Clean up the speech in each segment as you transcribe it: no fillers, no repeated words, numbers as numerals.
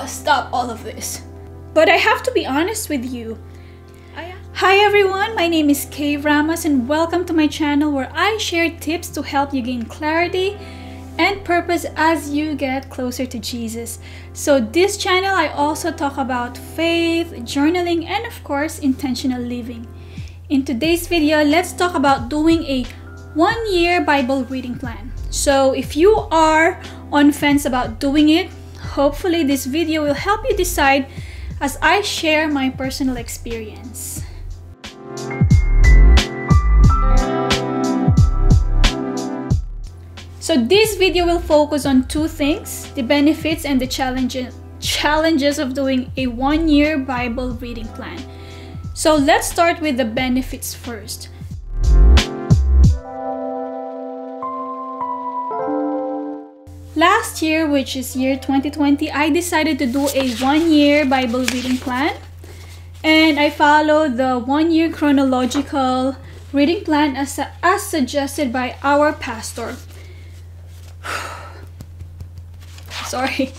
stop all of this. But I have to be honest with you. Hi everyone, my name is kayeramos and welcome to my channel where I share tips to help you gain clarity and purpose as you get closer to Jesus. So this channel I also talk about faith, journaling, and of course intentional living. In today's video, let's talk about doing a 1-year Bible reading plan. So if you are on fence about doing it, hopefully this video will help you decide as I share my personal experience. So this video will focus on two things: the benefits and the challenges of doing a 1-year Bible reading plan. So let's start with the benefits first. Last year, which is year 2020, I decided to do a 1-year Bible reading plan. And I followed the 1-year chronological reading plan as suggested by our pastor. Sorry.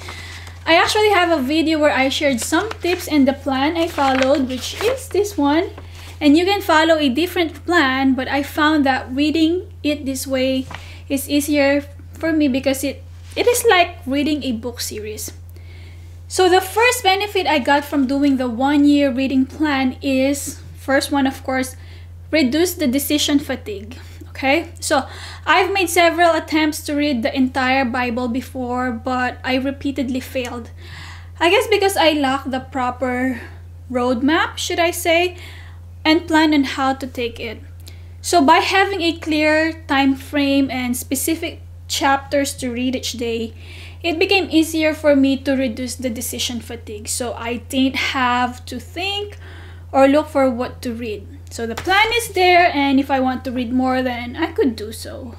I actually have a video where I shared some tips and the plan I followed, which is this one. And you can follow a different plan, but I found that reading it this way is easier for me because it is like reading a book series. So the first benefit I got from doing the 1-year reading plan is, first one of course, reduce the decision fatigue. Okay, so I've made several attempts to read the entire Bible before, but I repeatedly failed. I guess because I lack the proper roadmap, should I say, and plan on how to take it. So by having a clear time frame and specific chapters to read each day, it became easier for me to reduce the decision fatigue. So I didn't have to think or look for what to read. So the plan is there, and if I want to read more, then I could do so.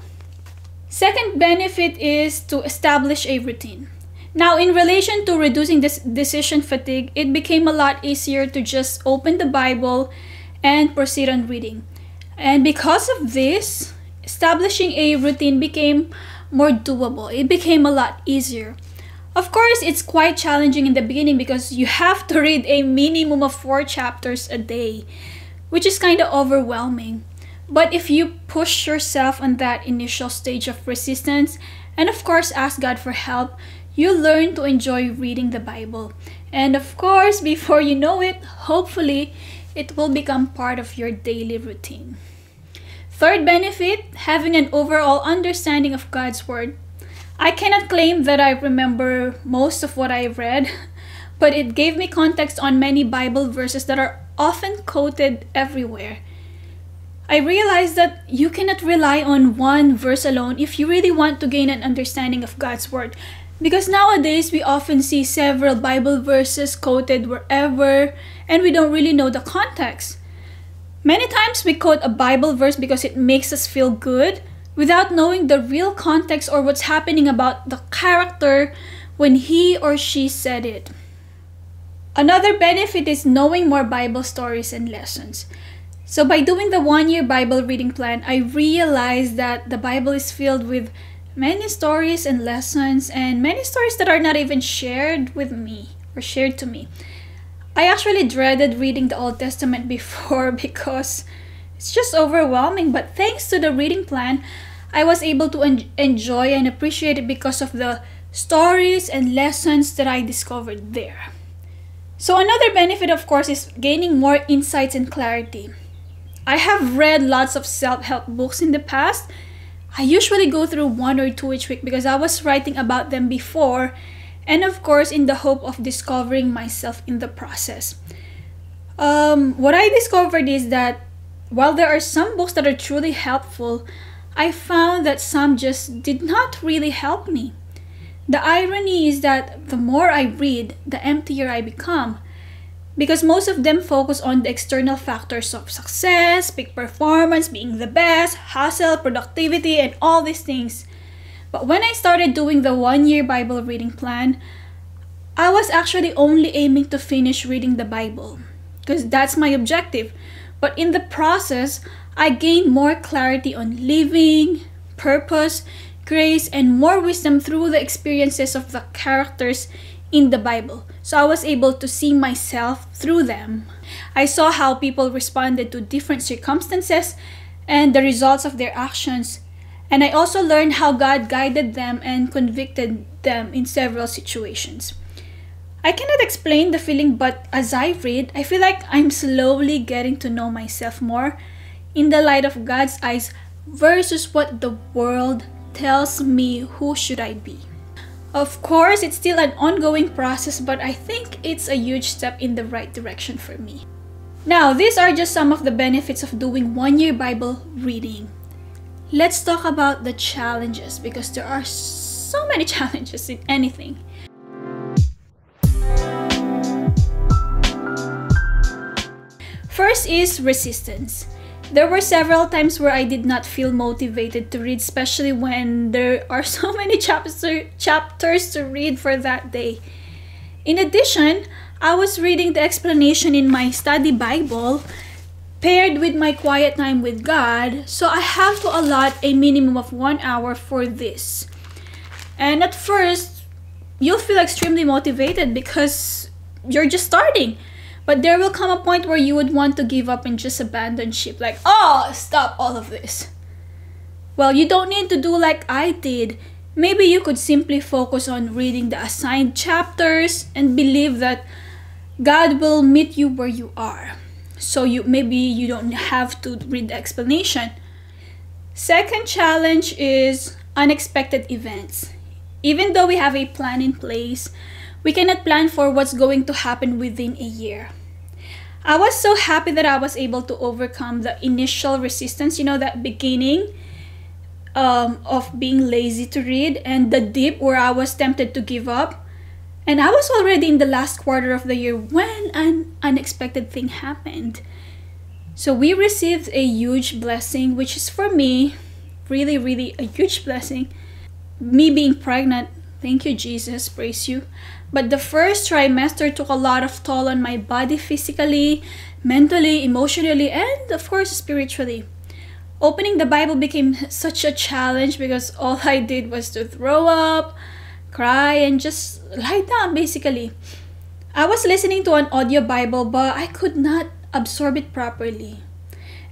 Second benefit is to establish a routine. Now, in relation to reducing this decision fatigue, it became a lot easier to just open the Bible and proceed on reading. And because of this, establishing a routine became more doable. It became a lot easier. Of course, it's quite challenging in the beginning because you have to read a minimum of 4 chapters a day, which is kind of overwhelming. But if you push yourself on that initial stage of resistance, and of course ask God for help, you learn to enjoy reading the Bible. And of course, before you know it, hopefully, it will become part of your daily routine. Third benefit, having an overall understanding of God's Word. I cannot claim that I remember most of what I read, but it gave me context on many Bible verses that are often quoted everywhere. I realized that you cannot rely on one verse alone if you really want to gain an understanding of God's Word. Because nowadays, we often see several Bible verses quoted wherever, and we don't really know the context. Many times we quote a Bible verse because it makes us feel good without knowing the real context or what's happening about the character when he or she said it. Another benefit is knowing more Bible stories and lessons. So by doing the 1-year Bible reading plan, I realized that the Bible is filled with many stories and lessons, and many stories that are not even shared with me or shared to me. I actually dreaded reading the Old Testament before because it's just overwhelming, but thanks to the reading plan, I was able to enjoy and appreciate it because of the stories and lessons that I discovered there. So another benefit, of course, is gaining more insights and clarity. I have read lots of self-help books in the past. I usually go through 1 or 2 each week because I was writing about them before, and of course in the hope of discovering myself in the process. What I discovered is that while there are some books that are truly helpful, I found that some just did not really help me. The irony is that the more I read, the emptier I become, because most of them focus on the external factors of success, peak performance, being the best, hustle, productivity, and all these things. But when I started doing the 1-year Bible reading plan, I was actually only aiming to finish reading the Bible, because that's my objective. But in the process, I gained more clarity on living, purpose, grace, and more wisdom through the experiences of the characters in the Bible. So I was able to see myself through them. I saw how people responded to different circumstances and the results of their actions. And I also learned how God guided them and convicted them in several situations. I cannot explain the feeling, but as I read, I feel like I'm slowly getting to know myself more in the light of God's eyes versus what the world tells me who should I be. Of course, it's still an ongoing process, but I think it's a huge step in the right direction for me. Now, these are just some of the benefits of doing one-year Bible reading. Let's talk about the challenges, because there are so many challenges in anything. First is resistance. There were several times where I did not feel motivated to read, especially when there are so many chapters to read for that day. In addition, I was reading the explanation in my study Bible paired with my quiet time with God, so I have to allot a minimum of 1 hour for this. And at first, you'll feel extremely motivated because you're just starting. But there will come a point where you would want to give up and just abandon ship, like, oh, stop all of this. Well, you don't need to do like I did. Maybe you could simply focus on reading the assigned chapters and believe that God will meet you where you are. So maybe you don't have to read the explanation. Second challenge is unexpected events. Even though we have a plan in place, we cannot plan for what's going to happen within a year. I was so happy that I was able to overcome the initial resistance, that beginning of being lazy to read, and the dip where I was tempted to give up. And I was already in the last quarter of the year when an unexpected thing happened. So we received a huge blessing, which is for me, really, really a huge blessing. Me being pregnant, thank you, Jesus, praise you. But the first trimester took a lot of toll on my body physically, mentally, emotionally, and of course spiritually. Opening the Bible became such a challenge because all I did was to throw up, cry, and just lie down basically. I was listening to an audio Bible, but I could not absorb it properly.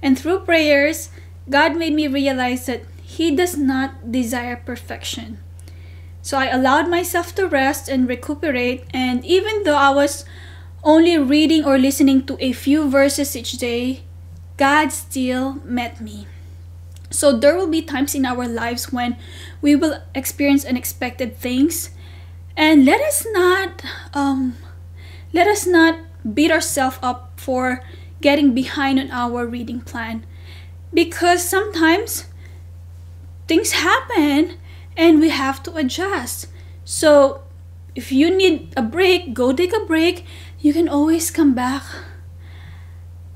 And through prayers, God made me realize that He does not desire perfection. So I allowed myself to rest and recuperate, and even though I was only reading or listening to a few verses each day, God still met me. So there will be times in our lives when we will experience unexpected things, and let us not beat ourselves up for getting behind on our reading plan, because sometimes things happen and we have to adjust. So if you need a break, go take a break. You can always come back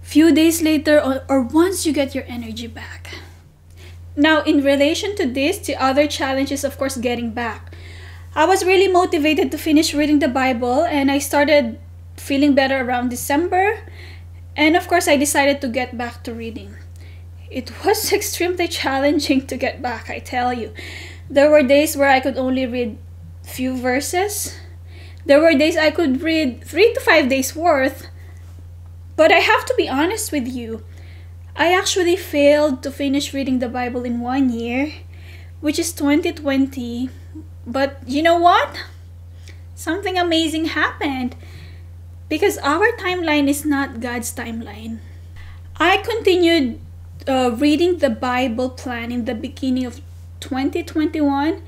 few days later or once you get your energy back. Now, in relation to this, the other challenge is of course getting back. I was really motivated to finish reading the Bible, and I started feeling better around December. And of course, I decided to get back to reading. It was extremely challenging to get back, I tell you. There were days where I could only read few verses. There were days I could read 3 to 5 days worth. But I have to be honest with you. I actually failed to finish reading the Bible in 1 year, which is 2020. But you know what? Something amazing happened, because our timeline is not God's timeline. I continued reading the Bible plan in the beginning of 2021,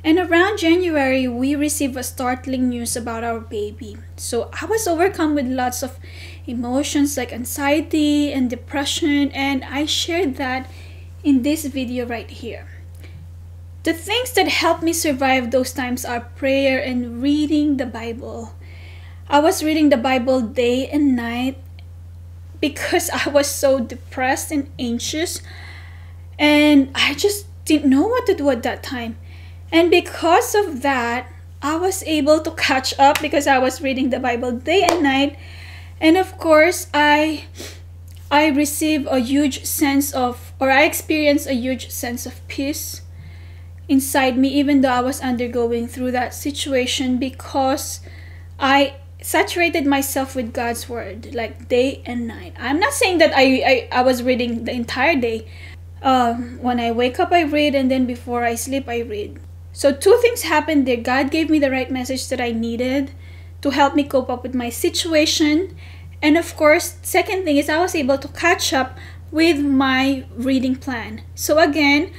and around January we received a startling news about our baby. So I was overcome with lots of emotions like anxiety and depression, and I shared that in this video right here. The things that helped me survive those times are prayer and reading the Bible. I was reading the Bible day and night because I was so depressed and anxious, and I just didn't know what to do at that time. And because of that, I was able to catch up because I was reading the Bible day and night. And of course, I received a huge sense of, or I experienced a huge sense of peace. inside me, even though I was undergoing through that situation, because I saturated myself with God's word like day and night. I'm not saying that I was reading the entire day. When I wake up I read, and then before I sleep I read. So two things happened there. God gave me the right message that I needed to help me cope up with my situation, and of course second thing is I was able to catch up with my reading plan. So again,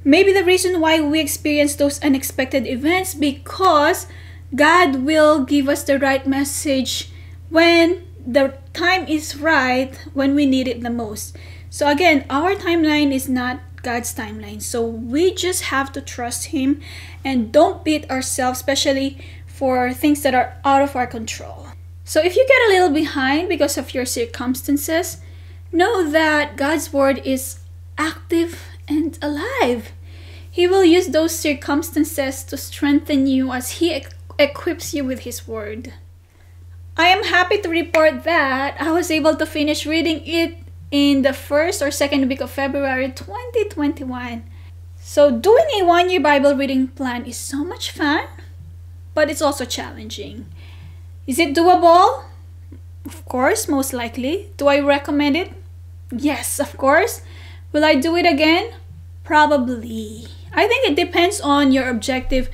maybe the reason why we experience those unexpected events, because God will give us the right message when the time is right, when we need it the most. So again, our timeline is not God's timeline. So we just have to trust Him and don't beat ourselves, especially for things that are out of our control. So if you get a little behind because of your circumstances, know that God's word is active and alive. He will use those circumstances to strengthen you as He equips you with His word. I am happy to report that I was able to finish reading it in the first or second week of February 2021. So doing a one-year Bible reading plan is so much fun, but it's also challenging. Is it doable? Of course, most likely. Do I recommend it? Yes, of course. Will I do it again? Probably. I think it depends on your objective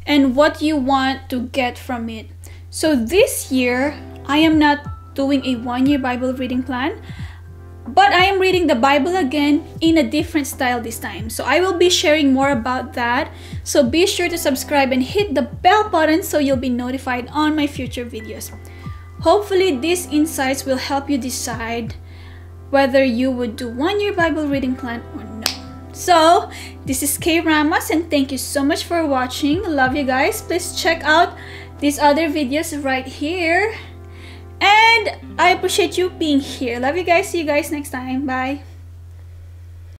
and what you want to get from it. So this year, I am not doing a one-year Bible reading plan, but I am reading the Bible again in a different style this time. So I will be sharing more about that. So be sure to subscribe and hit the bell button so you'll be notified on my future videos. Hopefully these insights will help you decide whether you would do one-year Bible reading plan or no. So this is Kayeramos, and thank you so much for watching. Love you guys. Please check out these other videos right here. And I appreciate you being here. Love you guys. See you guys next time. Bye.